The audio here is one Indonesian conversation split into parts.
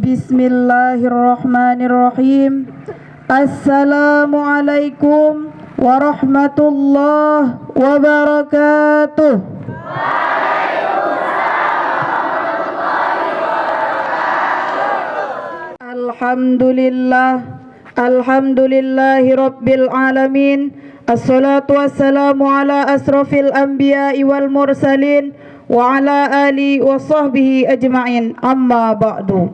Bismillahirrahmanirrahim. Assalamualaikum warahmatullahi wabarakatuh. Alhamdulillahi rabbil alamin. Assalatu wassalamu ala asrafil anbiya'i wal mursalin wa ala alihi wa sahbihi ajma'in. Amma ba'du.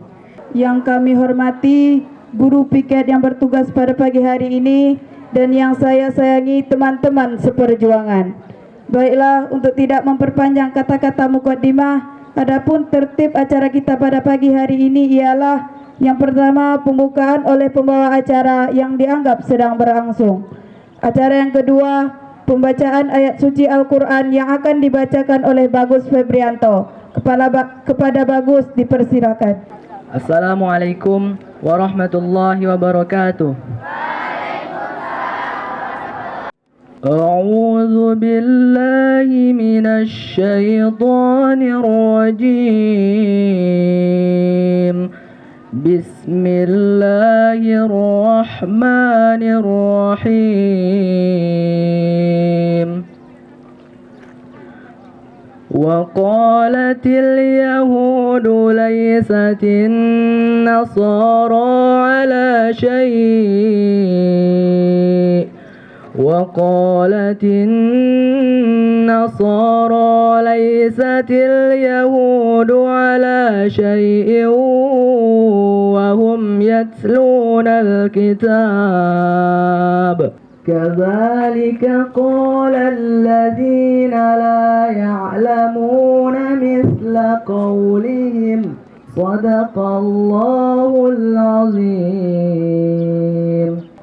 Yang kami hormati guru piket yang bertugas pada pagi hari ini dan yang saya sayangi teman-teman seperjuangan. Baiklah, untuk tidak memperpanjang kata-kata mukaddimah, adapun tertib acara kita pada pagi hari ini ialah yang pertama pembukaan oleh pembawa acara yang dianggap sedang berlangsung. Acara yang kedua pembacaan ayat suci Al-Quran yang akan dibacakan oleh Bagus Febrianto. Kepada Bagus dipersilakan. Assalamualaikum warahmatullahi wabarakatuh. A'udzu billahi minasy syaithanir rajim. Bismillahirrahmanirrahim. وقالت اليهود ليست النصارى على شيء وقالت النصارى ليست اليهود على شيء وهم يتلون الكتاب كذلك قال الذين لا يعلمون مثل قولهم صدق الله العظيم.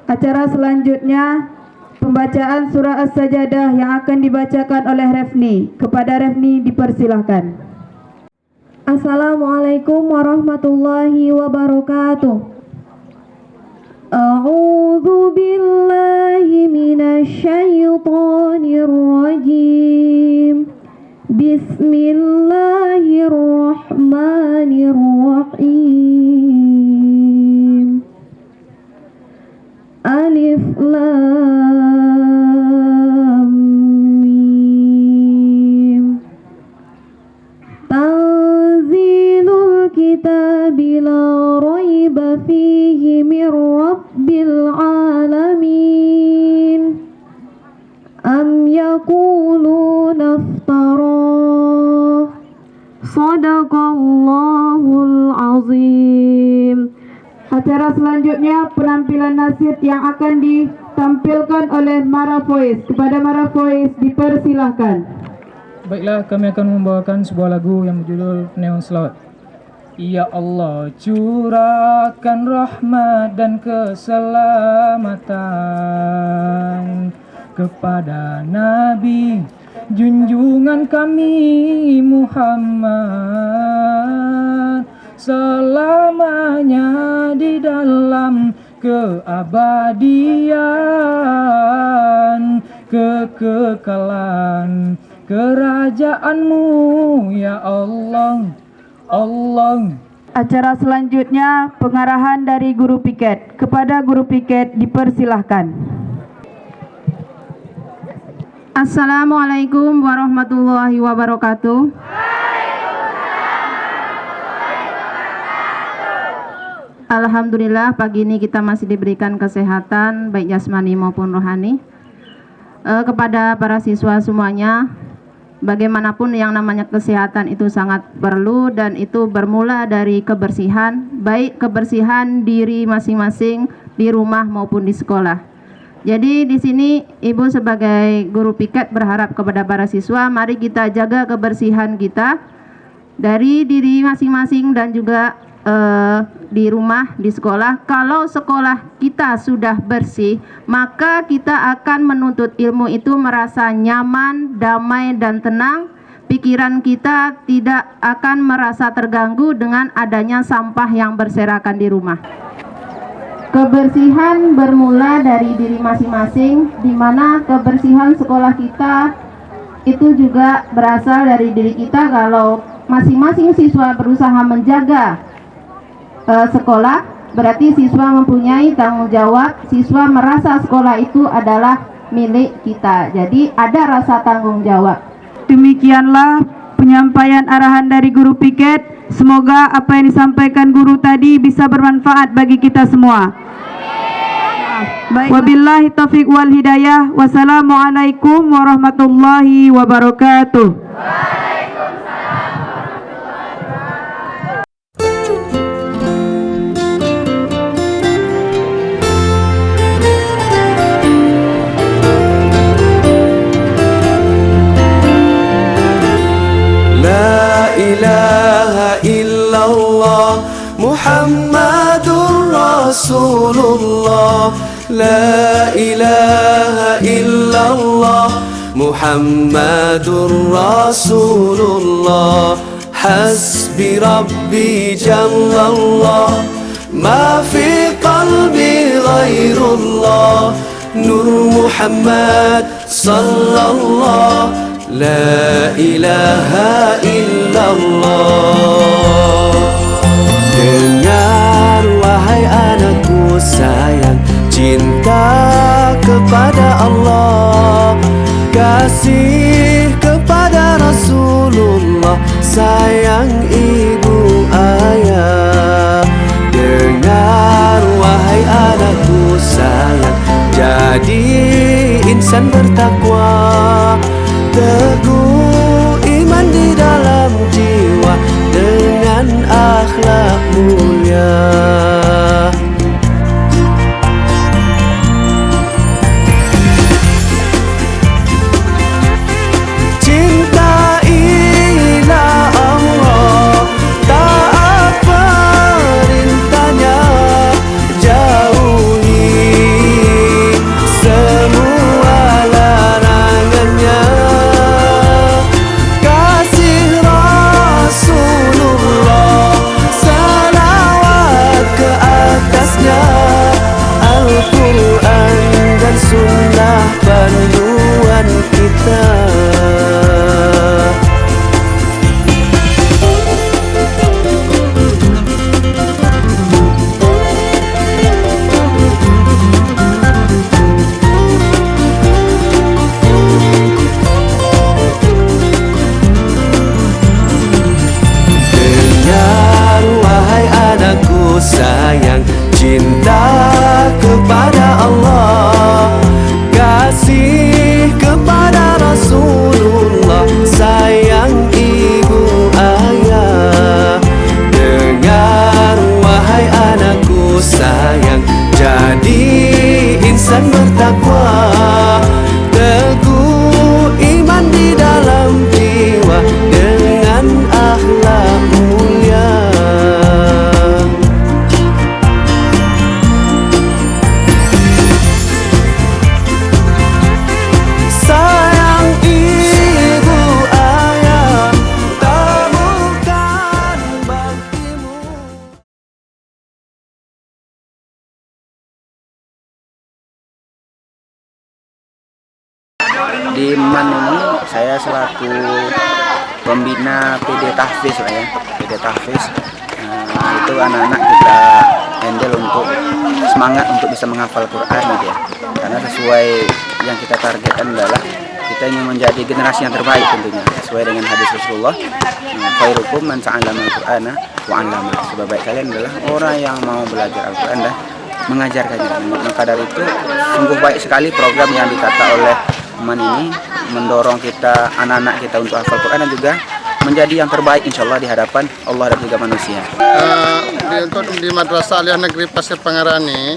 Acara selanjutnya pembacaan surah As-Sajadah yang akan dibacakan oleh Refni. Kepada Refni dipersilahkan. Assalamualaikum warahmatullahi wabarakatuh. A'udzu billahi minasy syaithanir rajim. Bismillahirrahmanirrahim. Alif lam mim. Tanzilul kitabi la raiba fihi mir rabbil alamin. Am yaquluna iftarah. Shadaqallahul azim. Acara selanjutnya penampilan nasyid yang akan ditampilkan oleh Mara Voice. Kepada Mara Voice dipersilahkan. Baiklah, kami akan membawakan sebuah lagu yang berjudul Neon Selawat. Ya Allah, curahkan rahmat dan keselamatan kepada Nabi junjungan kami Muhammad, selamanya di dalam keabadian, kekekalan kerajaanmu ya Allah. Acara selanjutnya pengarahan dari guru piket. Kepada guru piket dipersilahkan. Assalamualaikum warahmatullahi wabarakatuh. Alhamdulillah pagi ini kita masih diberikan kesehatan baik jasmani maupun rohani. Kepada para siswa semuanya, bagaimanapun yang namanya kesehatan itu sangat perlu, dan itu bermula dari kebersihan, baik kebersihan diri masing-masing di rumah maupun di sekolah. Jadi di sini Ibu sebagai guru piket berharap kepada para siswa, mari kita jaga kebersihan kita dari diri masing-masing dan juga di rumah, di sekolah. Kalau sekolah kita sudah bersih, maka kita akan menuntut ilmu itu merasa nyaman, damai dan tenang. Pikiran kita tidak akan merasa terganggu dengan adanya sampah yang berserakan di rumah. Kebersihan bermula dari diri masing-masing, di mana kebersihan sekolah kita itu juga berasal dari diri kita. Kalau masing-masing siswa berusaha menjaga sekolah, berarti siswa mempunyai tanggung jawab. Siswa merasa sekolah itu adalah milik kita, jadi ada rasa tanggung jawab. Demikianlah penyampaian arahan dari guru piket. Semoga apa yang disampaikan guru tadi bisa bermanfaat bagi kita semua. Wabillahi taufiq wal hidayah. Wassalamualaikum warahmatullahi wabarakatuh. La ilaha illallah Muhammadur Rasulullah. La ilaha illallah Muhammadur Rasulullah. Hasbi Rabbi Jallallah, ma fi qalbi ghairullah. Nur Muhammad sallallahu, la ilaha illallah. Dengar wahai anakku sayang, cinta kepada Allah, kasih kepada Rasulullah, sayang ibu ayah. Dengar wahai anakku sayang, jadi insan bertakwa, teguh iman di dalam jiwa dengan akhlak mulia. Cintailah Allah, taat perintahnya, jauhi semua larangannya. Kasih Rasulullah, salawat ke atasnya. Al-Quran dan sunnah panduan kita. Dengar wahai anakku sayang, cinta kepada Allah, kasih kepada Rasulullah, sayang ibu ayah. Dengar wahai anakku sayang, jadi insan bertakwa, teguh iman di dalam jiwa dengan akhlak mulia. Di MAN ini saya selaku pembina PD Tahfiz lah ya, PD Tahfiz. Itu anak-anak kita handle untuk semangat untuk bisa menghafal Quran gitu ya. Karena sesuai yang kita targetkan adalah kita ingin menjadi generasi yang terbaik tentunya, sesuai dengan hadis Rasulullah, khairukum man ta'allama al-Qur'ana wa 'allama. Sebaik kalian adalah orang yang mau belajar Al-Qur'an dan mengajarkannya. Maka dari itu sungguh baik sekali program yang ditata oleh MAN ini, mendorong kita, anak-anak kita untuk hafal Quran dan juga menjadi yang terbaik insya Allah di hadapan Allah dan juga manusia. Untuk di Madrasah Aliyah Negeri Pasir Pengarani,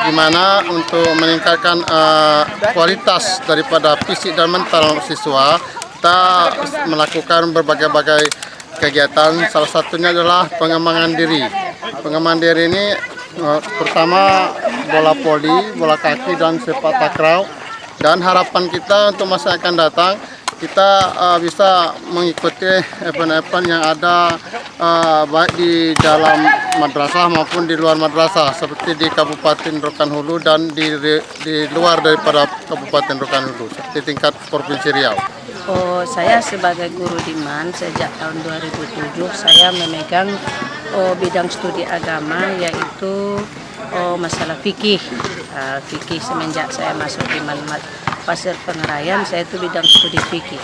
di mana untuk meningkatkan kualitas daripada fisik dan mental siswa, kita melakukan berbagai-bagai kegiatan. Salah satunya adalah pengembangan diri. Pengembangan diri ini pertama bola voli, bola kaki dan sepak takraw. Dan harapan kita untuk masa yang akan datang, kita bisa mengikuti event-event yang ada baik di dalam madrasah maupun di luar madrasah, seperti di Kabupaten Rokan Hulu dan di luar daripada Kabupaten Rokan Hulu, seperti tingkat Provinsi Riau. Saya sebagai guru di MAN sejak tahun 2007 saya memegang bidang studi agama, yaitu masalah fikih. Fikih semenjak saya masuk di MAN Pasir Pengarayan, saya itu bidang studi fikih.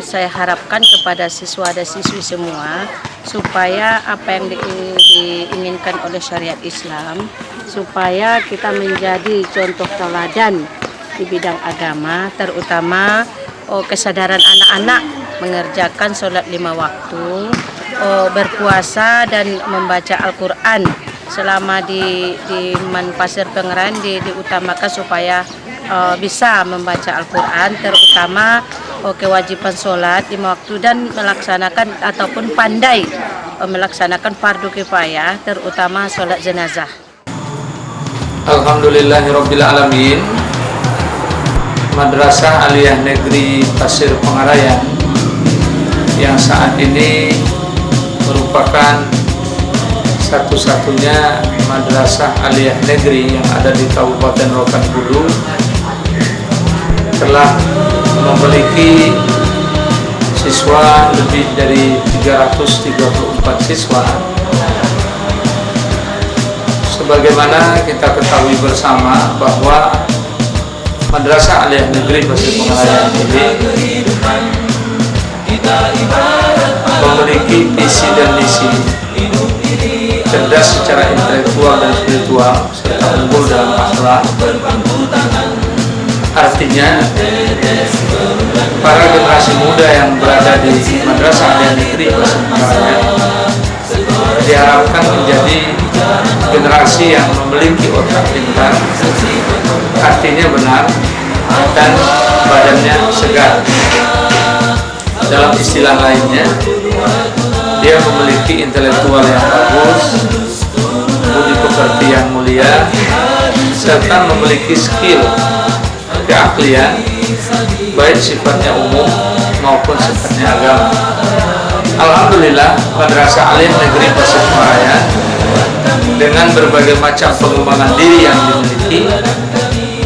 Saya harapkan kepada siswa dan siswi semua supaya apa yang diinginkan oleh syariat Islam, supaya kita menjadi contoh teladan di bidang agama, terutama kesadaran anak-anak mengerjakan sholat 5 waktu, berpuasa dan membaca Al-Quran. Selama di MAN Pasir Pengarayan diutamakan supaya bisa membaca Al-Quran, terutama kewajiban sholat 5 waktu dan melaksanakan ataupun pandai melaksanakan fardu kifayah, terutama sholat jenazah. Alhamdulillahirabbil alamin. Madrasah Aliyah Negeri Pasir Pengarayan yang saat ini merupakan satu-satunya madrasah aliyah negeri yang ada di Kabupaten Rokan Hulu telah memiliki siswa lebih dari 334 siswa. Sebagaimana kita ketahui bersama bahwa Madrasah Aliyah Negeri Pasir Pengarayan ini memiliki visi dan misi cerdas secara intelektual dan spiritual serta unggul dalam akhlak. Artinya para generasi muda yang berada di Madrasah Aliyah Negeri Pasir Pengarayan diharapkan menjadi generasi yang memiliki otak pintar, artinya benar, dan badannya segar. Dalam istilah lainnya, dia memiliki intelektual yang bagus, budi pekerti yang mulia, serta memiliki skill, keahlian, baik sifatnya umum maupun sifatnya agama. Alhamdulillah, Madrasah Aliyah Negeri Pasir Pengarayan dengan berbagai macam pengembangan diri yang dimiliki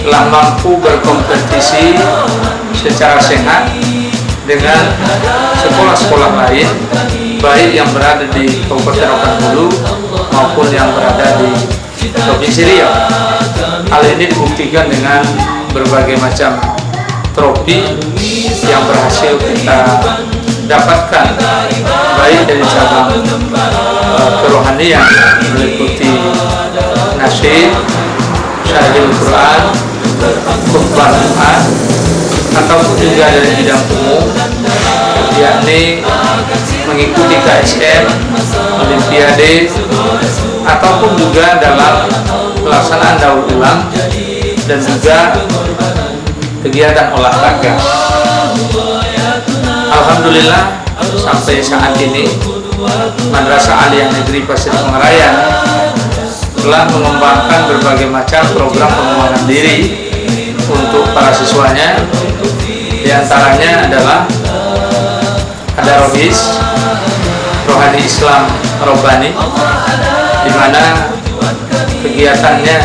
telah mampu berkompetisi secara sehat dengan sekolah-sekolah lain, baik yang berada di Kabupaten Rokan Hulu maupun yang berada di Provinsi Riau. Hal ini dibuktikan dengan berbagai macam trofi yang berhasil kita dapatkan, baik dari cabang kerohanian meliputi nasyid, syahidul Quran, khutbah Jumat, ataupun juga dari bidang umum, yakni mengikuti KSM, Olimpiade, ataupun juga dalam pelaksanaan daur ulang dan juga kegiatan olahraga. Alhamdulillah, sampai saat ini Madrasah Aliyah Negeri Pasir Pengarayan telah mengembangkan berbagai macam program pengembangan diri untuk para siswanya. Di antaranya adalah ada Rohis, Rohani Islam Robbani, di mana kegiatannya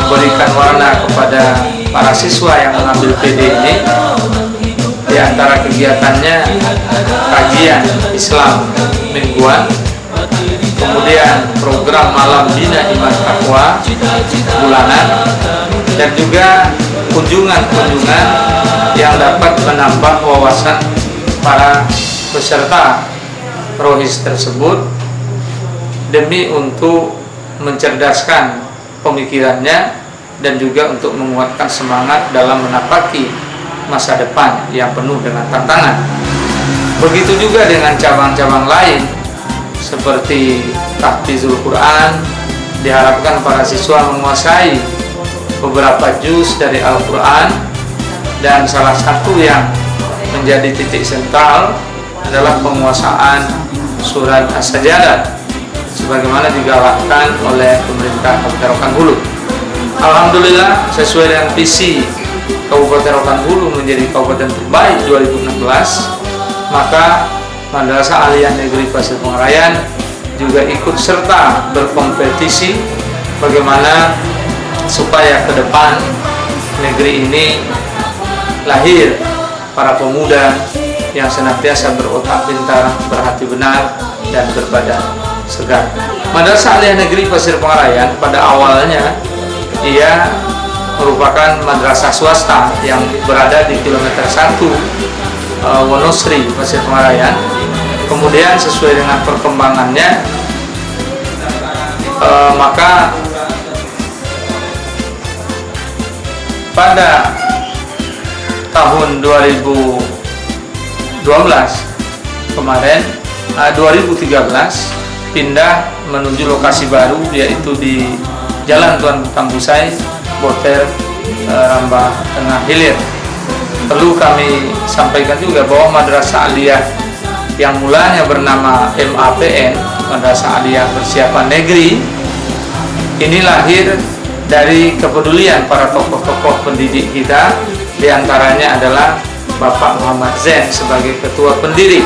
memberikan warna kepada para siswa yang mengambil PD ini. Di antara kegiatannya kajian Islam mingguan, kemudian program malam bina iman takwa bulanan, dan juga kunjungan-kunjungan yang dapat menambah wawasan para peserta rohis tersebut demi untuk mencerdaskan pemikirannya dan juga untuk menguatkan semangat dalam menapaki masa depan yang penuh dengan tantangan. Begitu juga dengan cabang-cabang lain seperti tahfizul Quran. Diharapkan para siswa menguasai beberapa juz dari Al-Quran, dan salah satu yang menjadi titik sentral adalah penguasaan surat As-Sajdah sebagaimana digalakkan oleh pemerintah Kabupaten Rokan Hulu. Alhamdulillah, sesuai dengan visi Kabupaten Rokan Hulu menjadi kabupaten terbaik 2016, maka Madrasah Aliyah Negeri Pasir Pengarayan juga ikut serta berkompetisi bagaimana supaya ke depan negeri ini lahir para pemuda yang senantiasa berotak pintar, berhati benar, dan berbadan segar. Madrasah Aliyah Negeri Pasir Pengarayan pada awalnya ia merupakan madrasah swasta yang berada di kilometer 1 Wonosri Pasir Pengarayan. Kemudian sesuai dengan perkembangannya maka pada tahun 2012 kemarin 2013 pindah menuju lokasi baru, yaitu di Jalan Tuan Tambusai, Boter, Rambah Tengah Hilir. Perlu kami sampaikan juga bahwa Madrasah Aliyah yang mulanya bernama MAPN, Madrasah Aliyah Persiapan Negeri, ini lahir dari kepedulian para tokoh-tokoh pendidik kita. Di antaranya adalah Bapak Muhammad Zain sebagai ketua pendiri.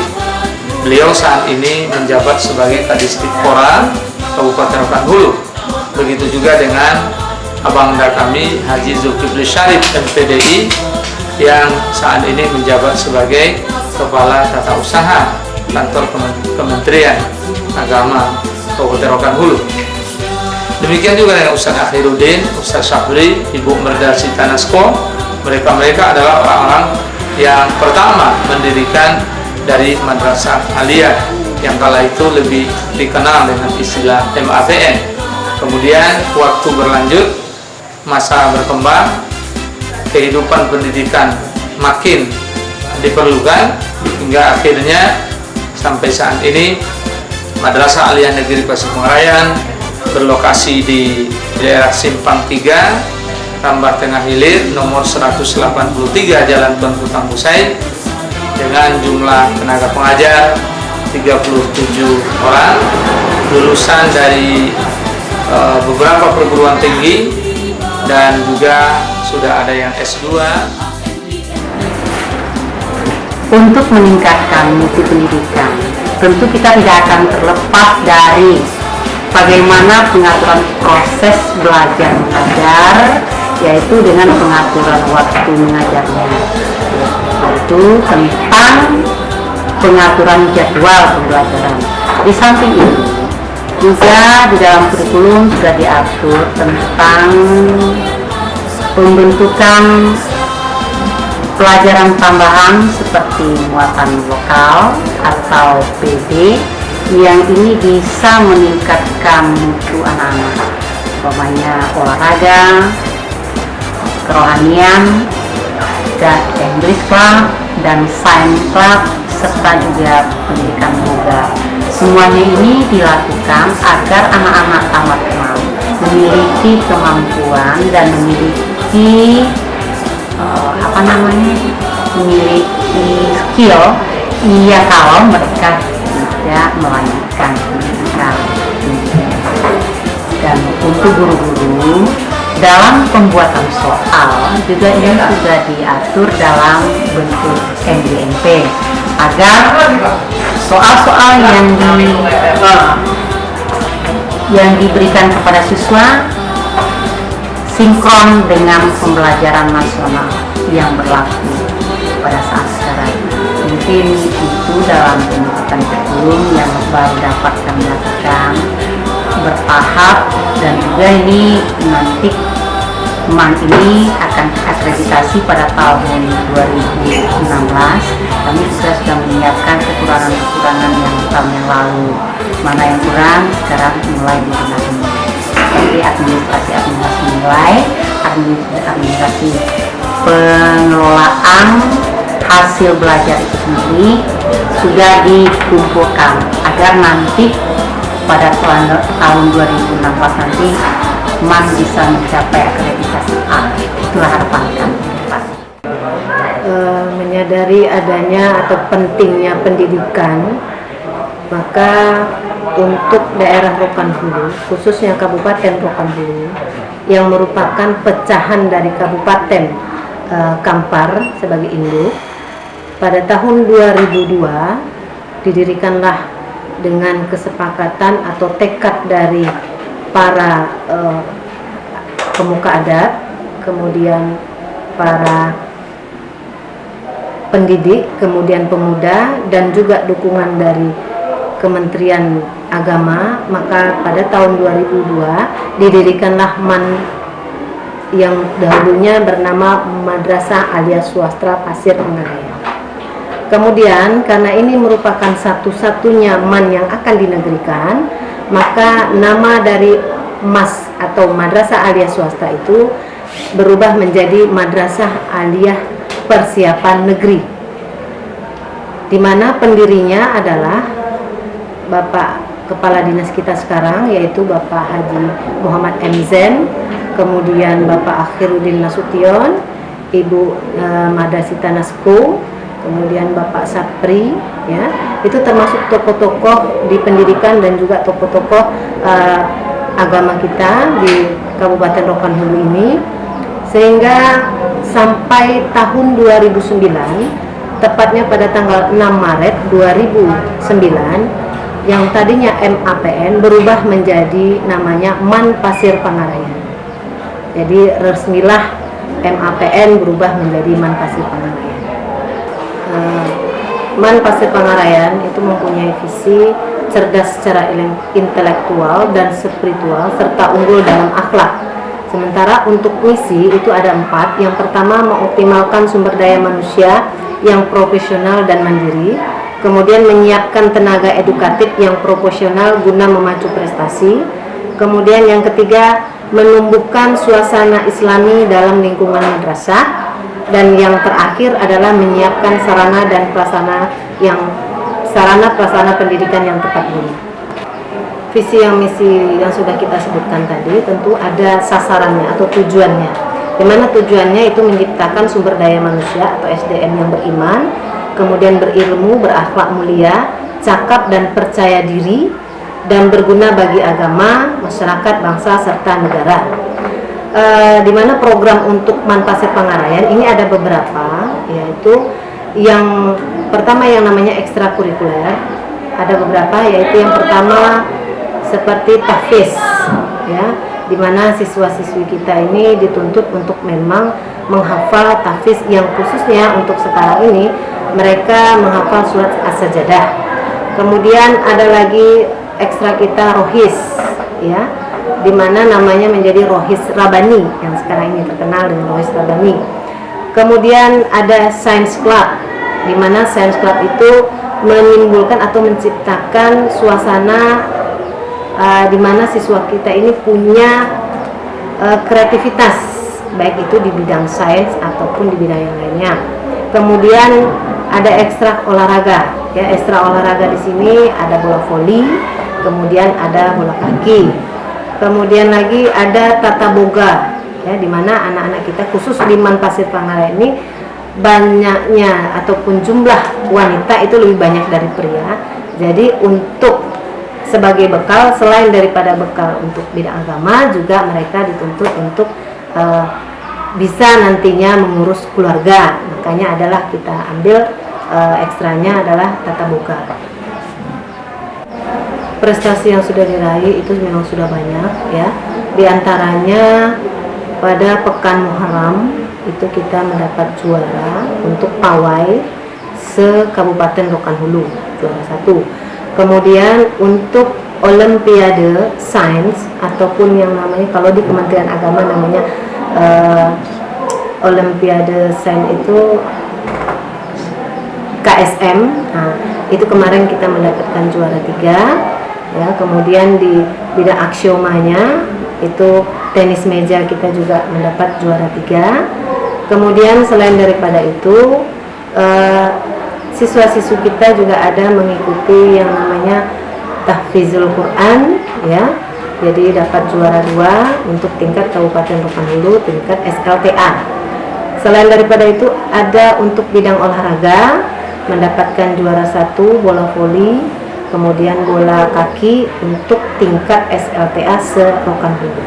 Beliau saat ini menjabat sebagai Kadisdikpora Kabupaten Rokan Hulu. Begitu juga dengan abangda kami Haji Zulkifli Syarif MPDI yang saat ini menjabat sebagai Kepala Tata Usaha Kantor Kementerian Agama Kabupaten Rokan Hulu. Demikian juga dengan Ustaz Akhiruddin, Ustaz Syafri, Ibu Merdasi Tanasko. Mereka adalah orang-orang yang pertama mendirikan dari Madrasah Aliyah yang kala itu lebih dikenal dengan istilah MAPN. Kemudian waktu berlanjut, masa berkembang, kehidupan pendidikan makin diperlukan hingga akhirnya sampai saat ini Madrasah Aliyah Negeri Pasir Pengarayan berlokasi di daerah Simpang 3, Rambah Tengah Hilir, nomor 183 Jalan Tuan Tambusai, dengan jumlah tenaga pengajar 37 orang, lulusan dari beberapa perguruan tinggi, dan juga sudah ada yang S2. Untuk meningkatkan mutu pendidikan, tentu kita tidak akan terlepas dari bagaimana pengaturan proses belajar mengajar, yaitu dengan pengaturan waktu mengajarnya, yaitu tentang pengaturan jadwal pembelajaran. Di samping itu juga di dalam kurikulum sudah diatur tentang pembentukan pelajaran tambahan seperti muatan lokal atau PD yang ini bisa meningkatkan mutu anak-anak, umpamanya olahraga, kerohanian, dan English Club dan Science Club, serta juga pendidikan yoga. Semuanya ini dilakukan agar anak-anak tamat mau memiliki kemampuan dan memiliki memiliki skill, iya kalau mereka tidak melanjutkan pendidikan. Dan untuk guru-guru dalam pembuatan soal juga ini sudah diatur dalam bentuk NDMP agar soal-soal yang yang diberikan kepada siswa sinkron dengan pembelajaran nasional yang berlaku pada saat sekarang. Mungkin itu dalam pendidikan kurikulum yang baru dapat kami lakukan bertahap, dan juga ini nanti MAN ini akan akreditasi pada tahun 2016. Kami juga sudah menyiapkan kekurangan-kekurangan yang tahun yang lalu. Mana yang kurang sekarang mulai dibenahi. Seperti administrasi nilai, administrasi pengelolaan hasil belajar itu sendiri sudah dikumpulkan agar nanti pada tahun 2016 nanti MAN bisa mencapai akreditasi A. Itulah harapan kami. Menyadari adanya atau pentingnya pendidikan, maka untuk daerah Rokan Hulu, khususnya Kabupaten Rokan Hulu, yang merupakan pecahan dari Kabupaten Kampar sebagai induk, pada tahun 2002 didirikanlah dengan kesepakatan atau tekad dari para pemuka adat, kemudian para pendidik, kemudian pemuda, dan juga dukungan dari Kementerian Agama. Maka pada tahun 2002 didirikanlah MAN yang dahulunya bernama Madrasah Alia Swastra Pasir Pengaraya. Kemudian karena ini merupakan satu-satunya MAN yang akan dinegerikan, maka nama dari MAS atau Madrasah Alia Swasta itu berubah menjadi Madrasah Aliyah Persiapan Negeri, di mana pendirinya adalah Bapak Kepala Dinas kita sekarang, yaitu Bapak Haji Muhammad M. Zen, kemudian Bapak Akhiruddin Nasution, Ibu Madasita Nasko, kemudian Bapak Sapri, ya, itu termasuk tokoh-tokoh di pendidikan dan juga tokoh-tokoh agama kita di Kabupaten Rokan Hulu ini, sehingga sampai tahun 2009, tepatnya pada tanggal 6 Maret 2009, yang tadinya MAPN berubah menjadi namanya MAN Pasir Pengaraya. Jadi resmilah MAPN berubah menjadi MAN Pasir Pengaraya. MAN Pasir Pengarayan itu mempunyai visi cerdas secara intelektual dan spiritual serta unggul dalam akhlak. Sementara untuk misi itu ada 4. Yang pertama, mengoptimalkan sumber daya manusia yang profesional dan mandiri. Kemudian menyiapkan tenaga edukatif yang proporsional guna memacu prestasi. Kemudian yang ketiga, menumbuhkan suasana islami dalam lingkungan madrasah. Dan yang terakhir adalah menyiapkan sarana prasarana pendidikan yang tepat guna. Visi yang misi yang sudah kita sebutkan tadi tentu ada sasarannya atau tujuannya, di mana tujuannya itu menciptakan sumber daya manusia atau SDM yang beriman, kemudian berilmu, berakhlak mulia, cakap dan percaya diri, dan berguna bagi agama, masyarakat, bangsa, serta negara. Di mana program untuk MAN Pasir Pengarayan ini ada beberapa, yaitu yang pertama yang namanya ekstrakurikuler, ada beberapa, yaitu yang pertama seperti tahfiz, ya, di mana siswa-siswi kita ini dituntut untuk memang menghafal tahfiz, yang khususnya untuk sekarang ini mereka menghafal surat As-Sajadah. Kemudian ada lagi ekstra kita rohis, ya, di mana namanya menjadi rohis Rabani yang sekarang ini terkenal dengan rohis Rabani. Kemudian ada science club, di mana science club itu menimbulkan atau menciptakan suasana di mana siswa kita ini punya kreativitas, baik itu di bidang sains ataupun di bidang yang lainnya. Kemudian ada ekstra olahraga, ya, ekstra olahraga di sini ada bola voli, kemudian ada bola kaki. Kemudian lagi ada tata boga, ya, di mana anak-anak kita khusus di MAN Pasir Pengarayan ini banyaknya ataupun jumlah wanita itu lebih banyak dari pria. Jadi untuk sebagai bekal, selain daripada bekal untuk bidang agama, juga mereka dituntut untuk bisa nantinya mengurus keluarga. Makanya adalah kita ambil ekstranya adalah tata boga. prestasi yang sudah diraih itu memang sudah banyak ya. Di antaranya pada Pekan Muharram itu kita mendapat juara untuk pawai se-Kabupaten Rokan Hulu, juara 1. Kemudian untuk Olimpiade Sains ataupun yang namanya kalau di Kementerian Agama namanya Olimpiade Sains itu KSM. Nah, itu kemarin kita mendapatkan juara 3 ya. Kemudian di bidang aksiomanya itu tenis meja kita juga mendapat juara 3. Kemudian selain daripada itu siswa-siswi kita juga ada mengikuti yang namanya tahfizul Quran ya. Jadi dapat juara 2 untuk tingkat Kabupaten Rokan Hulu, tingkat SLTA. Selain daripada itu ada untuk bidang olahraga mendapatkan juara 1 bola voli, kemudian bola kaki untuk tingkat SLTA se-Rokan Hulu.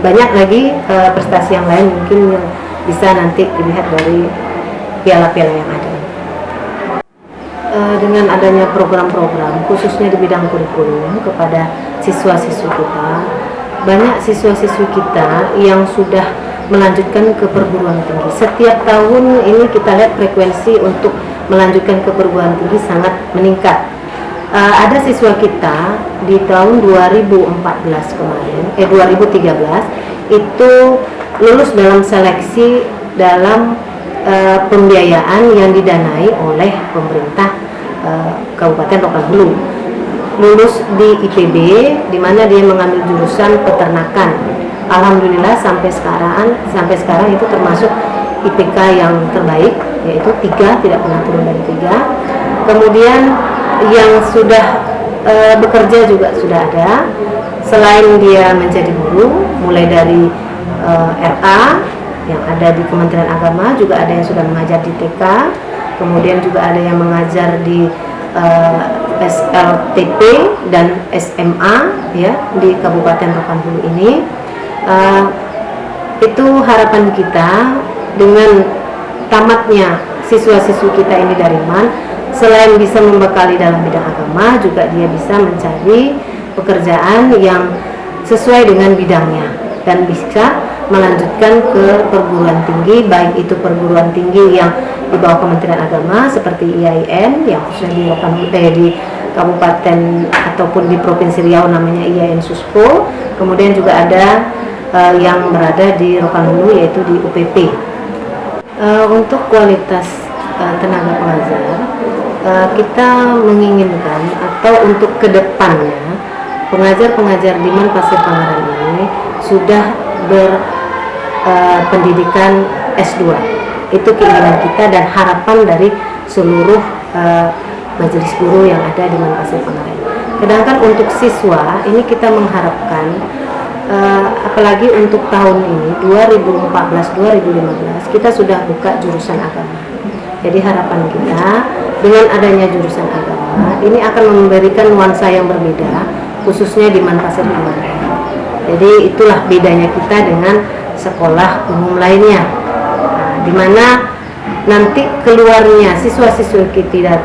Banyak lagi prestasi yang lain mungkin yang bisa nanti dilihat dari piala-piala yang ada. Dengan adanya program-program khususnya di bidang kurikulum kepada siswa-siswi kita, banyak siswa-siswi kita yang sudah melanjutkan ke perguruan tinggi. Setiap tahun ini kita lihat frekuensi untuk melanjutkan ke perguruan tinggi sangat meningkat. Ada siswa kita di tahun 2014 kemarin, 2013 itu lulus dalam seleksi dalam pembiayaan yang didanai oleh pemerintah Kabupaten Rokan Hulu. Lulus di IPB, di mana dia mengambil jurusan peternakan. Alhamdulillah sampai sekarang itu termasuk IPK yang terbaik, yaitu 3, tidak pernah turun dari 3. Kemudian yang sudah bekerja juga sudah ada. Selain dia menjadi guru, mulai dari RA yang ada di Kementerian Agama, juga ada yang sudah mengajar di TK, kemudian juga ada yang mengajar di SLTP dan SMA ya di Kabupaten Rokan Hulu ini. Itu harapan kita dengan tamatnya siswa-siswi kita ini dari MAN, selain bisa membekali dalam bidang agama, juga dia bisa mencari pekerjaan yang sesuai dengan bidangnya dan bisa melanjutkan ke perguruan tinggi, baik itu perguruan tinggi yang di bawah Kementerian Agama seperti IAIN yang khususnya di Kabupaten ataupun di Provinsi Riau namanya IAIN Suspo. Kemudian juga ada yang berada di Rokan Hulu yaitu di UPP. Untuk kualitas tenaga pengajar, kita menginginkan atau untuk kedepannya pengajar-pengajar di MAN Pasir Pangaran ini sudah berpendidikan S2. Itu keinginan kita dan harapan dari seluruh majelis guru yang ada di MAN Pasir Pangaran. Sedangkan untuk siswa ini kita mengharapkan apalagi untuk tahun ini 2014-2015 kita sudah buka jurusan agama. Jadi harapan kita dengan adanya jurusan agama ini akan memberikan nuansa yang berbeda khususnya di MAN Pasir Pangaran. Jadi itulah bedanya kita dengan sekolah umum lainnya, di mana nanti keluarnya siswa-siswi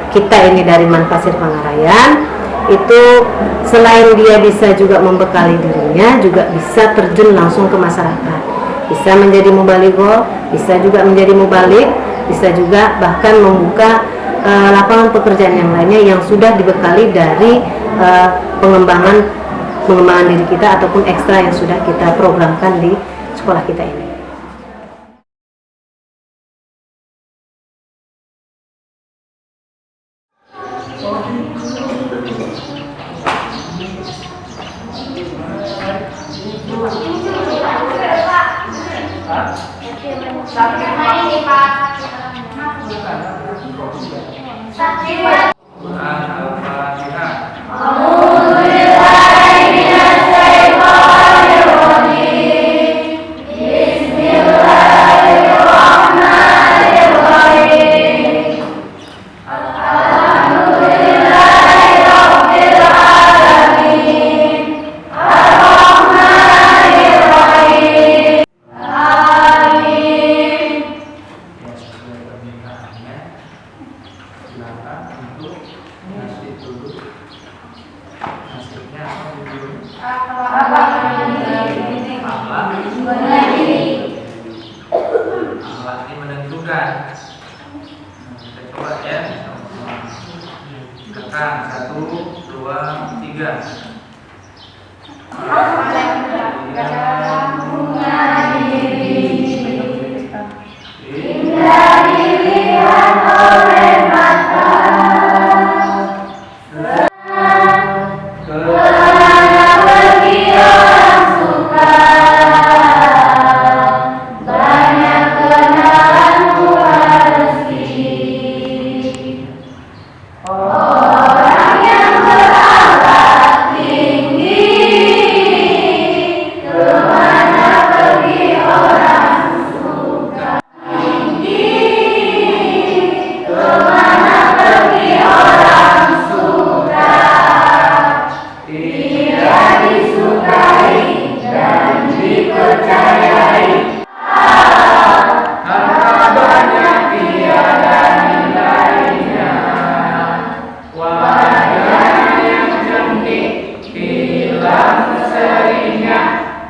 kita ini dari MAN Pasir Pangarayan itu selain dia bisa juga membekali dirinya, juga bisa terjun langsung ke masyarakat, bisa menjadi mubaligho, bisa juga menjadi mubalik, bisa juga bahkan membuka lapangan pekerjaan yang lainnya yang sudah dibekali dari pengembangan diri kita ataupun ekstra yang sudah kita programkan di sekolah kita ini. Bismillahirrahmanirrahim. 3.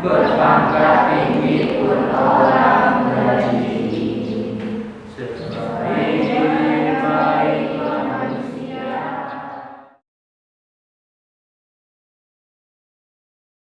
Berpangkat tinggi pun orang berdiri.